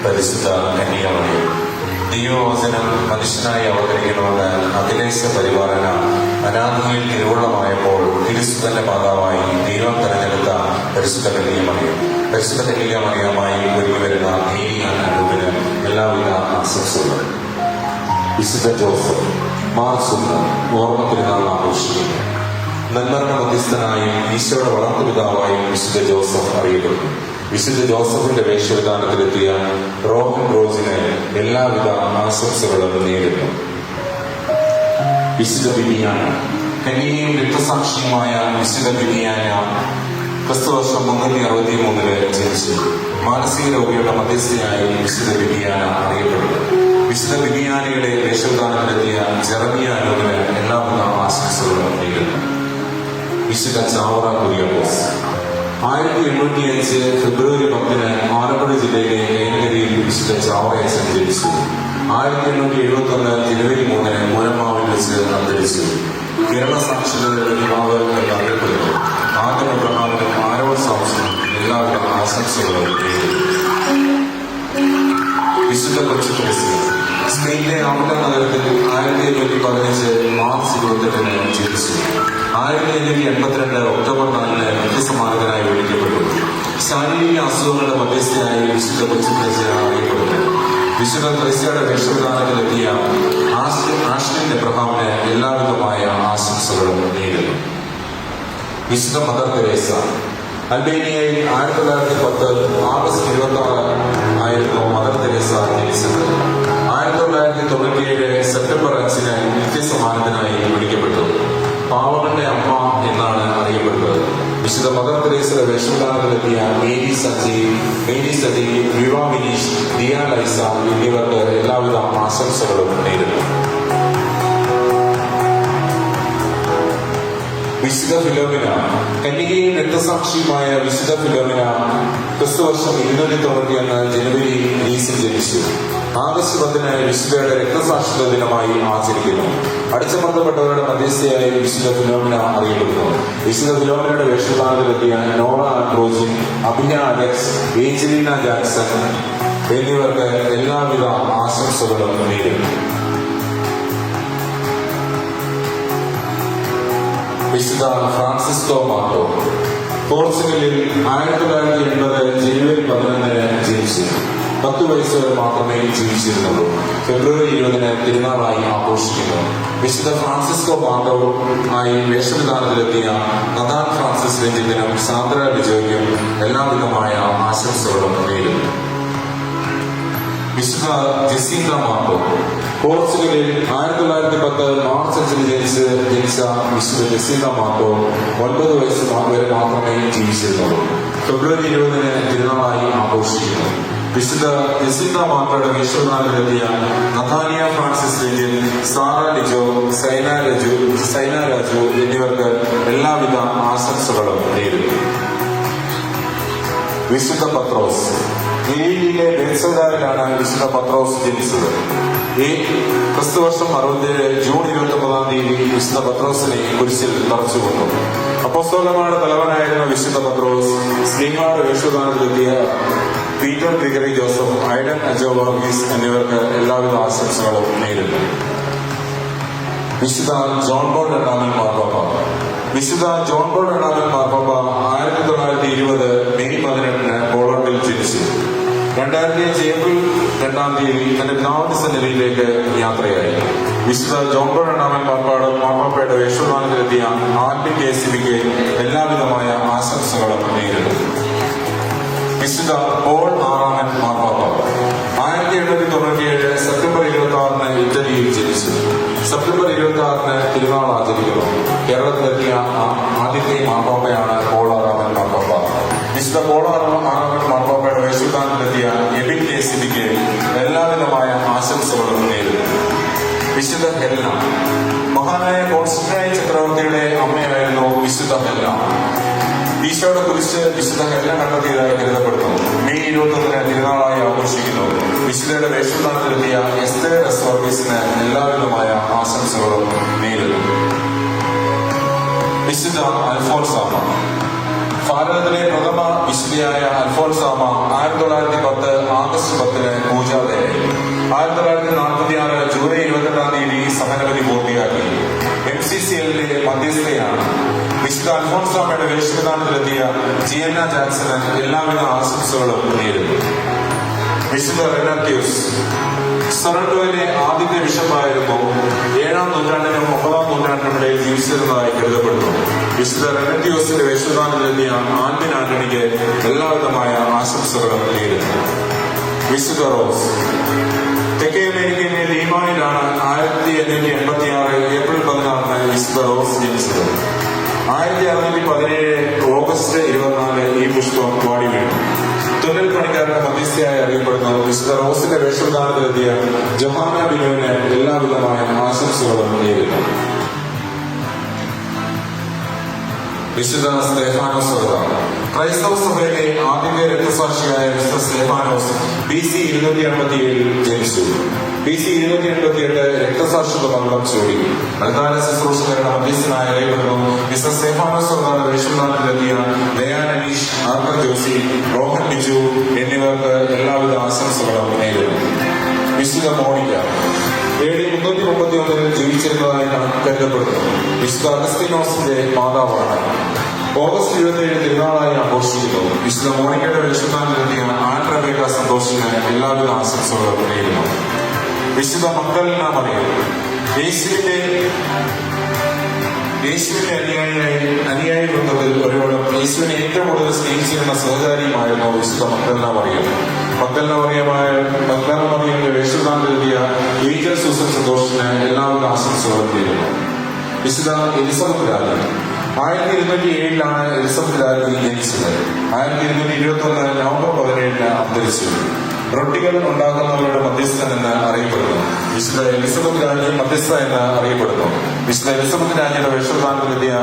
പരിശുദ്ധ കന്യകമറിയം. ദൈവവചനം മനുഷ്യനായി അവതരിക്കണമെന്ന് അഖിലേശ പരിപാലന അനാദിയിൽ തിരുവുള്ളമായപ്പോൾ തിരുസുതന്റെ മാതാവായി ദൈവം തെരഞ്ഞെടുത്ത പരിശുദ്ധ കന്യകമറിയം. പരിശുദ്ധ കന്യകമറിയമായി ഒരുങ്ങി വരുന്ന നീതിയാൻ അനുവിന് എല്ലാവിധ ആശംസകളും. വിശുദ്ധ ജോസഫ് മാർച്ച് 1 ഓർമ്മ തിരുനാൾ ആഘോഷിക്കുന്നു. നന്മരുടെ മധ്യസ്ഥനായും ഈശോയുടെ വളർത്തുപിതാവായും വിശുദ്ധ ജോസഫ് അറിയപ്പെടുന്നു. വിശുദ്ധ ജോസഫിന്റെ വേഷവിധാനത്തിലെത്തിയ റോഹൻ റോസിന് എല്ലാവിധ ആശംസകളും നേരുന്നു. വിശുദ്ധ വിവിയാന. കന്യകയും രക്തസാക്ഷിയുമായ വിശുദ്ധ വിവിയാന ക്രിസ്തുവർഷം 363 ജനിച്ചു. മാനസിക രോഗിയുടെ മധ്യസ്ഥയായി വിശുദ്ധ വിവിയാന അറിയപ്പെടുന്നു. വിശുദ്ധ വിവിയാനയുടെ വേഷവിധാനത്തിലെത്തിയ ജെറമിയ അനുവിന് എല്ലാവിധ ആശംസകളും നേരുന്നു. വിശുദ്ധ ചാവറ കുര്യാക്കോസ്. 1805 ഫെബ്രുവരി 10 ആലപ്പുഴ ജില്ലയിലെ കൈനകരിയിൽ വിശുദ്ധ ചാവറയച്ചൻ ജനിച്ചു. 1871 ജനുവരി 3 മൂലമാവിൽ വെച്ച് അന്തരിച്ചു. കേരള സാക്ഷരതയുടെ യുവാവ് എന്നറിയപ്പെടുന്നു. ആദ്യ പ്രഭാവനും ആരോഗ്യ സാംസ്യം എല്ലാവിധ ആശംസകളും നേരുന്നു. വിശുദ്ധ കൊച്ചുക്രിസ്തു. സ്പെയിനിലെ ആവല നഗരത്തിൽ 1715 മാർച്ച് 28 ജനിച്ചു. 1782 ഒക്ടോബർ 4 നിത്യസമാനതനായി വിളിക്കപ്പെട്ടു. ശാരീരിക അസുഖങ്ങളുടെ മധ്യസ്ഥയായി വിശുദ്ധ കൊച്ചുക്രിസ്തു അറിയപ്പെടുന്നു. വിശുദ്ധ ക്രിസ്ത്യയുടെ വേഷവിധാനത്തിലെത്തിയ ആഷ്ലിൻ എബ്രഹാമിന് എല്ലാവിധമായ ആശംസകളും നേരുന്നു. വിശുദ്ധ മദർ തെരേസ. അൽബേനിയയിൽ 1910 ആഗസ്റ്റ് 26 ആയിരുന്നു മദർ തെരേസ ജനിച്ചത്. 1997 സെപ്റ്റംബർ 5 നിത്യസമാനത്തിനായി വിളിക്കപ്പെട്ടു. പാവങ്ങളുടെ അമ്മ എന്നാണ് അറിയപ്പെടുന്നത്. വിശുദ്ധ മദർ തെരേസയുടെ വേഷവിധാനത്തിലെത്തിയ മേരി സജി, വിവാ വിനീഷ്, ദിയ ലൈസ എന്നിവർക്ക് എല്ലാവിധ ആശംസകളും നേരുന്നു. വിശുദ്ധ ഫിലോമിന. കന്യകയും രക്തസാക്ഷിയുമായ വിശുദ്ധ ഫിലോമിന ക്രിസ്തുവർഷം 291 ജനുവരി 20 ജനിച്ചു. ആഗസ്റ്റ് 10 വിശുദ്ധയുടെ രക്തസാക്ഷിത്വ ദിനമായി ആചരിക്കുന്നു. അടിച്ചമർത്തപ്പെട്ടവരുടെ മധ്യസ്ഥയായി വിശുദ്ധ ഫിലോമിന അറിയപ്പെടുന്നു. വിശുദ്ധ ഫിലോമിനയുടെ വേഷവിധാനത്തിലെത്തിയ നോറ ആൻഡ്രോജിൻ, അഭിന അലക്സ്, ഏഞ്ചലീന ജാക്സൺ എന്നിവർക്ക് എല്ലാവിധ ആശംസകളും നേരുന്നു. വിശുദ്ധ ഫ്രാൻസിസ്കോ മാർട്ടോ. പോർച്ചുഗലിൽ 1980 ജനുവരി 11 ജനിച്ചു. 10 വയസ്സ് വരെ മാത്രമേ ജീവിച്ചിരുന്നുള്ളൂ. ഫെബ്രുവരി 20 തിരുനാളായി ആഘോഷിക്കുന്നു. വിശുദ്ധ ഫ്രാൻസിസ്കോ മാർട്ടോ ആയി വേഷവിധാനത്തിലെത്തിയ നദാൻ ഫ്രാൻസിസ് രഞ്ജിത്തിനും സാന്ദ്ര ലിജോയ്ക്കും എല്ലാവിധമായ ആശംസകളും നേരുന്നു. വിശുദ്ധ ജെസിന്ത മാർട്ടോ. പോർച്ചുഗലിൽ 1910 മാർച്ച് 5 ജനിച്ച വിശുദ്ധ ജെസിന്ത മാർട്ടോ 9 വയസ്സ് വരെ മാത്രമേ ജീവിച്ചിരുന്നുള്ളൂ. ഫെബ്രുവരി 20 തിരുനാളായി ആഘോഷിക്കുന്നു. വിശുദ്ധ Jacinda മാർട്ടോയുടെ വേഷവിധാനത്തിലെത്തിയ നഥാനിയ Francis Ranjin, Sara Lijo, Saina Raju എന്നിവർക്ക് എല്ലാവിധ ആശംസകളും നേരുന്നു. വിശുദ്ധ പത്രോസ്. ഗലീലയിലെ ബേത്സയിലാണ് വിശുദ്ധ പത്രോസ് ജനിച്ചത്. ഈ ക്രിസ്തുവർഷം 67 ജൂൺ 29 വിശുദ്ധ പത്രോസിനെ കുരിശിൽ തറച്ചുകൊണ്ടു. അപ്പോസ്തലന്മാരുടെ തലവനായിരുന്ന വിശുദ്ധ പത്രോസ് സ്ലീഹായുടെ വേഷവിധാനത്തിലെത്തിയ Peter Gregory Joseph, Aiden Ajo Varghese എന്നിവർക്ക് എല്ലാവിധ ആശംസകളും നേരുന്നു. വിശുദ്ധ ജോൺ പോൾ രണ്ടാമൻ മാർപ്പാപ്പ. വിശുദ്ധ ജോൺ പോൾ രണ്ടാമൻ മാർപ്പാപ്പ 1920 മെയ് 18 പോളണ്ടിൽ ജനിച്ചു. 2005 ഏപ്രിൽ 2 തന്റെ പിതാവിന്റെ സന്നിധിയിലേക്ക് യാത്രയായി. വിശുദ്ധ ജോൺ പോൾ രണ്ടാമൻ മാർപ്പാപ്പയുടെ വേഷവിധാനത്തിലെത്തിയ ആൽബിൻ KCBക്ക് എല്ലാവിധമായ ആശംസകളും നേരുന്നു. വിശുദ്ധ പോൾ 6 മാർപ്പാപ്പ 1897 സെപ്റ്റംബർ 26 ഇറ്റലിയിൽ ജനിച്ചു. സെപ്റ്റംബർ 26 തിരുനാൾ ആചരിക്കുന്നു. കേരളത്തിലെത്തിയ ആദ്യത്തെ മാർപ്പാപ്പയാണ് പോൾ 6 മാർപ്പാപ്പ. വിശുദ്ധ പോൾ 6 മാർപ്പാപ്പയുടെ വേഷവിധാനത്തിലെത്തിയ എബിൻ KCBക്ക് എല്ലാവിധമായ ആശംസകളും നേരുന്നു. വിശുദ്ധ ഹെലന. മഹാനായ കോൺസ്റ്റന്റൈൻ ചക്രവർത്തിയുടെ അമ്മയായിരുന്നു വിശുദ്ധ ഹെലന. ഈശോയുടെ കുരിശ് വിശുദ്ധ ഹെലന കണ്ടെത്തിയതായി കരുതപ്പെടുന്നു. മെയ് 21 തിരുനാളായി ആഘോഷിക്കുന്നു. വിശുദ്ധയുടെ വേഷവിധാനത്തിലെത്തിയ എസ്തേർ വർഗീസിന് എല്ലാവിധമായ ആശംസകളും നേരുന്നു. വിശുദ്ധ അൽഫോൻസാമ. ഭാരതത്തിലെ പ്രഥമ വിശുദ്ധയായ അൽഫോൻസാമ 1910 ആഗസ്റ്റ് 10 പൂജാതയായി. 1946 ജൂലൈ 28 സഹനബലി പൂർത്തിയാക്കി. MCCLന്റെ മധ്യസ്ഥയാണ്. വിശുദ്ധ അൽഫോൻസാമയുടെ വേഷവിധാനത്തിലെത്തിയ ജിയന്ന ജാക്സന് എല്ലാവിധ ആശംസകളും നേരുന്നു. വിശുദ്ധ റെനാത്യൂസ് സൊറന്റോയിലെ ആദ്യത്തെ ബിഷപ്പായിരുന്നു. 7-ാം നൂറ്റാണ്ടിനും 9-ാം നൂറ്റാണ്ടിനും ഇടയിൽ ജീവിച്ചിരുന്നതായി കരുതപ്പെടുന്നു. വിശുദ്ധ റെനാത്യൂസിന്റെ വേഷവിധാനത്തിലെത്തിയ ആൽവിൻ ആന്റണിക്ക് എല്ലാവിധമായ ആശംസകളും നേരുന്നു. വിശുദ്ധ റോസ് തെക്കേ അമേരിക്കയിലെ ലീമാനിലാണ് 1886 ഏപ്രിൽ 16 വിശുദ്ധ റോസ് ജനിച്ചത്. 1617 ഓഗസ്റ്റ് 24 ഈ പുഷ്പം വാടി വീണു. തുന്നൽ പണിക്കാരുടെ മധ്യസ്ഥയായി അറിയപ്പെടുന്ന വിശുദ്ധ റോസിന്റെ വേഷവിധാനത്തിലെത്തിയ ജൊഹാന ബിനുവിന് എല്ലാവിധമായ ആശംസകളും നേരുന്നു. വിശുദ്ധ സ്തേഫാനോസ് ക്രൈസ്തവ സഭയിലെ ആദ്യത്തെ രക്തസാക്ഷിയായ വിശുദ്ധ സ്തേഫാനോസ് BC 287 ജനിച്ചു. BC 288 രക്തസാക്ഷിത്വ മകുടം ചൂടി. പ്രധാന ശുശ്രൂഷകരുടെ മധ്യസ്ഥനായി അറിയപ്പെടുന്നു. വിശുദ്ധ സ്തേഫാനോസ് വേഷവിധാനത്തിലെത്തിയ ദയാൻ അനീഷ്, ആർക്കർ ജോസി, റോഹൻ ബിജു എന്നിവർക്ക് എല്ലാവിധ ആശംസകളും നേരുന്നു. വിശുദ്ധ മോണിക്ക AD 331 ജീവിച്ചിരുന്നതായി കരുതപ്പെടുന്നു. വിശുദ്ധ അഗസ്തീനോസിന്റെ മാതാവാണ്. ഓഗസ്റ്റ് 27 തിരുനാളായി ആഘോഷിക്കുന്നു. വിശുദ്ധ മോണിക്കയുടെ വേഷവിധാനത്തിലെത്തിയ ആൻ റബേക്ക സന്തോഷിന് എല്ലാവിധ ആശംസകളും നേരുന്നു. വിശുദ്ധ മഗ്ദലന മറിയം യേശുവിന്റെ അനുയായി വൃത്തത്തിൽ ഒരുവളും യേശുവിനെ ഏറ്റവും കൂടുതൽ സ്നേഹിച്ചിരുന്ന സഹചാരിയുമായിരുന്നു വിശുദ്ധ മഗ്ദലന മറിയം. മഗ്ദലന മറിയന്റെ വേഷവിധാനത്തിലെത്തിയ ഏഞ്ചൽ സൂസൻ സന്തോഷിന് എല്ലാവിധ ആശംസകളും നേരുന്നു. വിശുദ്ധ എലിസബത്ത് രാജ്ഞി 1207 എലിസബത്ത് രാജ്ഞി ജനിച്ചത്. 1221 നവംബർ 17 അന്തരിച്ചു. റൊട്ടികൾ ഉണ്ടാകുന്നവരുടെ മധ്യസ്ഥൻ എന്ന് അറിയപ്പെടുന്നു. വിശുദ്ധ എലിസബത്ത് രാജ്ഞി മധ്യസ്ഥ എന്ന് അറിയപ്പെടുന്നു. വിശുദ്ധ എലിസബത്ത് രാജ്ഞിയുടെ വേഷവിധാനത്തിലെത്തിയ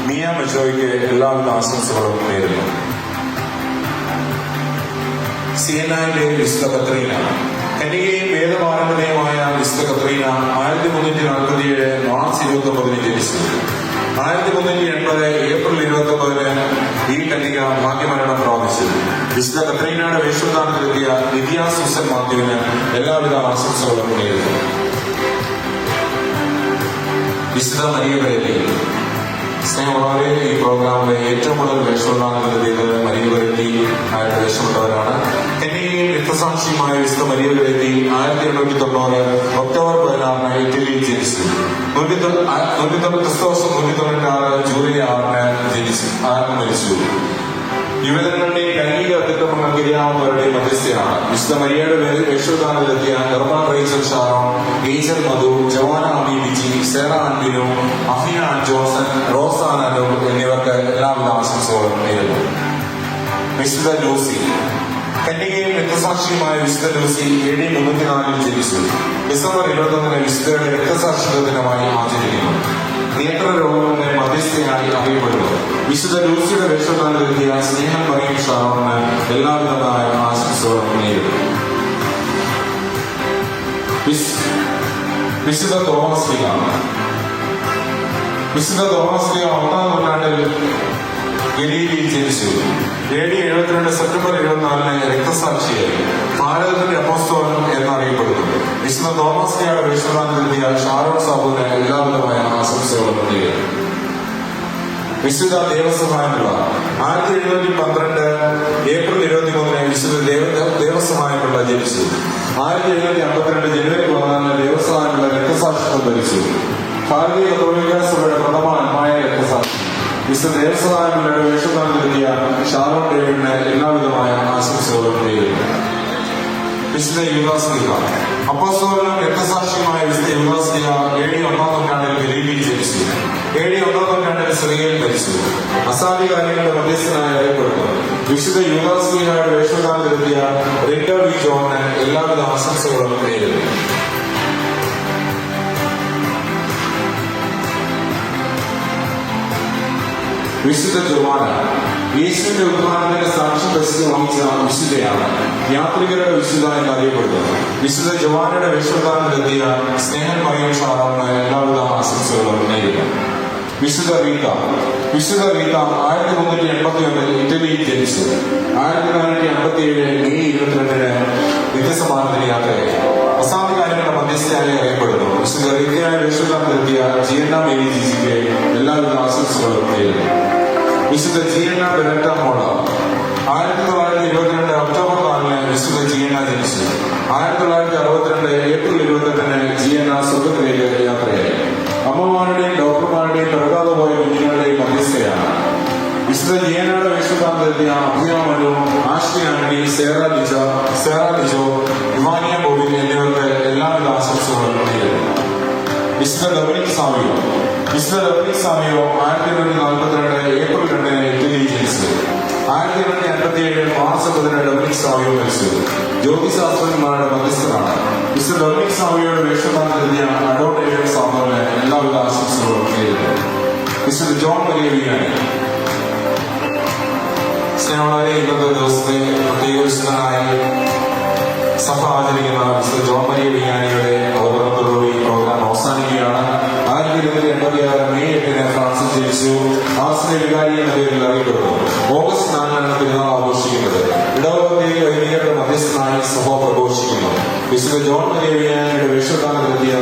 മിയ മെജോയ്ക്ക് എല്ലാവിധ ആശംസകളും നേരുന്നു. സിയനായിലെ വിശുദ്ധ കത്രീന കന്യകയും വേദപാരമ്പര്യമായ വിശുദ്ധ കത്രീന 1347 മാർച്ച് 29 ജനിച്ചു. 1380 ഏപ്രിൽ 29 ഈ കന്യക ഭാഗ്യമരണം പ്രാപിച്ചു. വിശുദ്ധ കത്രീനയുടെ വേഷവിധാനത്തിലെത്തിയ നിത്യ സൂസൻ മാത്യുവിന് എല്ലാവിധ ആശംസകളും നേരുന്നു. വിശുദ്ധ മരിയ വരേലി സ്നേഹമുള്ളവരെ, ഈ പ്രോഗ്രാമിലെ ഏറ്റവും കൂടുതൽ വേഷവിധാനത്തിലെത്തിയത് മരിയ വരേലി ആയിട്ട് വേഷമിട്ടവരാണ്. കന്യകയും രക്തസാക്ഷിയുമായ വിശുദ്ധ മരിയ വരേലി 1890 ഒക്ടോബർ 16 ഇറ്റലിയിൽ ജനിച്ചു. 1996 ജൂലൈ 6 മരിച്ചു. യുവജനങ്ങളുടെയും ലൈംഗിക അതിക്രമങ്ങൾക്ക് ഇരയാവുന്നവരുടെയും മധ്യസ്ഥയാണ്. വിശുദ്ധ മരിയയുടെ വേഷവിധാനത്തിലെത്തിയ നിർമ്മൽ റേച്ചൽ ഷാറോൺ, ഏഞ്ചൽ മധു, ജവാന അമീബിജി, സേറ അൻബിനു, അഫിയ ജോസൻ, റോസാൻ അനു എന്നിവർക്ക് എല്ലാവിധ ആശംസകളും നേരുന്നു. വിശുദ്ധ ലൂസി കന്യകയും രക്തസാക്ഷിയുമായ വിശുദ്ധ ലൂസി AD 304 ജനിച്ചു. ഡിസംബർ 21 വിശുദ്ധയുടെ രക്തസാക്ഷിത്വ ദിനമായി ആചരിക്കുന്നു. നേത്രരോഗങ്ങളുടെ മധ്യസ്ഥയായി അറിയപ്പെടുന്നു. വിശുദ്ധ ലൂസിയുടെ വേഷവിധാനത്തിലെത്തിയ സ്നേഹം മറിയം ഷാറോണിന് എല്ലാവിധമായ ആശംസകളും നേരുന്നു. വിശുദ്ധ തോമസ് ലീഗ 1-ാം നൂറ്റാണ്ടിൽ ഗലീലയിൽ ജനിച്ചു. AD 72 September 24 രക്തസാക്ഷിയായി. ഭാരതത്തിന്റെ അപ്പോസ്തലൻ എന്നറിയപ്പെടുന്നു. വിശുദ്ധ തോമസ് ലീഗയുടെ വേഷവിധാനത്തിലെത്തിയ ഷാരോൺ സാബുവിന് എല്ലാവിധമായ ആശംസകളും നേരുന്നു. വിശുദ്ധ ദേവസഹായമുള്ള 1712 ഏപ്രിൽ 23 വിശുദ്ധ ദേവസഹായമുള്ള ജനിച്ചു. 1752 ജനുവരി 14 ദേവസഹായമുള്ള രക്തസാക്ഷിത്വം ഭരിച്ചു. ഭാരതീയ കത്തോലിക്ക സഭയുടെ പ്രഥമ ആത്മായ രക്തസാക്ഷി. വിശുദ്ധ ദേവസഹായമുള്ളയുടെ വേഷവിധാനത്തിലെത്തിയ ഷാരോൺ ഡേവിഡിന് എല്ലാവിധമായ ആശംസകളും നേരുന്നു. വിശുദ്ധ യൂദാസ് ലീഗ അപ്പോസ്തലനും രക്തസാക്ഷിയുമായ വിശുദ്ധ യൂദാസ് ലീഗ AD 1-ാം നൂറ്റാണ്ടിൽ ഗലീലയിൽ ജനിച്ചു. AD 1-ാം നൂറ്റാണ്ടിൽ സിറിയയിൽ മരിച്ചു. അസാധ്യ കാര്യങ്ങളുടെ മധ്യസ്ഥനായി അറിയപ്പെടുന്നു. വിശുദ്ധ യൂദാസ് ലീഗയുടെ വേഷവിധാനത്തിലെത്തിയ റിൻഡ വി ജോണിന് എല്ലാവിധ ആശംസകളും നേരുന്നു. വിശുദ്ധ ജോവാന യേശുവിന്റെ ഉദ്ധാനത്തിന്റെ സാക്ഷ്യം വഹിച്ച വിശുദ്ധയാണ്. യാത്രികരുടെ വിശുദ്ധ എന്നറിയപ്പെടുന്നു. വിശുദ്ധ ജോവാനയുടെ വേഷവിധാനത്തിലെത്തിയ സ്നേഹം മറിയം ഷാറോണിന് എല്ലാവിധ ആശംസകളും നേരുന്നു. വിശുദ്ധ റീത്ത 1381 ഇറ്റലിയിൽ ജനിച്ചു. 1957 മെയ് 22 നിത്യസമാധാനത്തിന് യാത്രയായി. അസാധികാരികളുടെ മധ്യസ്ഥയായി അറിയപ്പെടുന്നു. വിശുദ്ധ റീത്തയായ വേഷവിധാനം നടത്തിയ ജിയന്ന മേരി ജിജിക്ക് എല്ലാവിധ ആശംസകളും നേരുന്നു. വിശുദ്ധ ജിയന്ന ബെനറ്റ മോള 1922 ഒക്ടോബർ 4 വിശുദ്ധ ജിയന്ന ജനിച്ചു. 1962 ഏപ്രിൽ 28 ജിയന്ന സ്വർഗത്തിലേക്ക് യാത്രയായി. അമ്മമാരുടെയും ഡോക്ടർമാരുടെയും പിറകാതെ പോയ കുഞ്ഞുങ്ങളുടെയും മധ്യസ്ഥയാണ്. വിശുദ്ധ ജിയന്നയുടെ വേഷവിധാനം നടത്തിയ അഭിയാമനു, ആഷ്ലി ആന്റണി, സേറ ലിജോ, ഇവാനിയ ബോബിൻ എന്നിവർക്ക് എല്ലാവിധ ആശംസകളും നേരുന്നു. വിശുദ്ധ ഡൊമിനിക് സാവിയോ 1942 ഏപ്രിൽ 2 ഇറ്റലിയിൽ ജനിച്ചു. 1957 മാർച്ച് 10 ഡൊമിനിക് സാവിയോ മരിച്ചു. ജ്യോതിശാസ്ത്രജ്ഞന്മാരുടെ മധ്യസ്ഥനാണ്. വിശുദ്ധ ഡൊമിനിക് സാവിയോയുടെ വേഷവിധാനം നടത്തിയ അഡോണേഷൻ സാമൂഹിന് എല്ലാവിധ ആശംസകളും നേരുന്നു. വിശുദ്ധ ജോൺ മരിയ വിയാനി സ്നേഹമുള്ളവരെ, ഇന്നത്തെ ദിവസത്തെ പ്രത്യേക വിശുദ്ധനായി സഭ ആചരിക്കുന്ന വിശുദ്ധ ജോൺ മരിയ വിയാനിയുടെ അവതരണത്തോടുകൂടി ഈ പ്രോഗ്രാം അവസാനിക്കുകയാണ്. 1986 മെയ് 8 ഫ്രാൻസിൽ ജനിച്ചു. ആർസിലെ വികാരി എന്ന പേരിൽ അറിയപ്പെടുന്നു. ഓഗസ്റ്റ് 4 പെരുന്നാൾ ആഘോഷിക്കുന്നത്. ഇടവകത്തെ വൈദികരുടെ മധ്യസ്ഥനായി സഭ പ്രഘോഷിക്കുന്നു. വിശുദ്ധ ജോൺ മരിയ വിയാനിയുടെ വേഷവിധാനം നടത്തിയ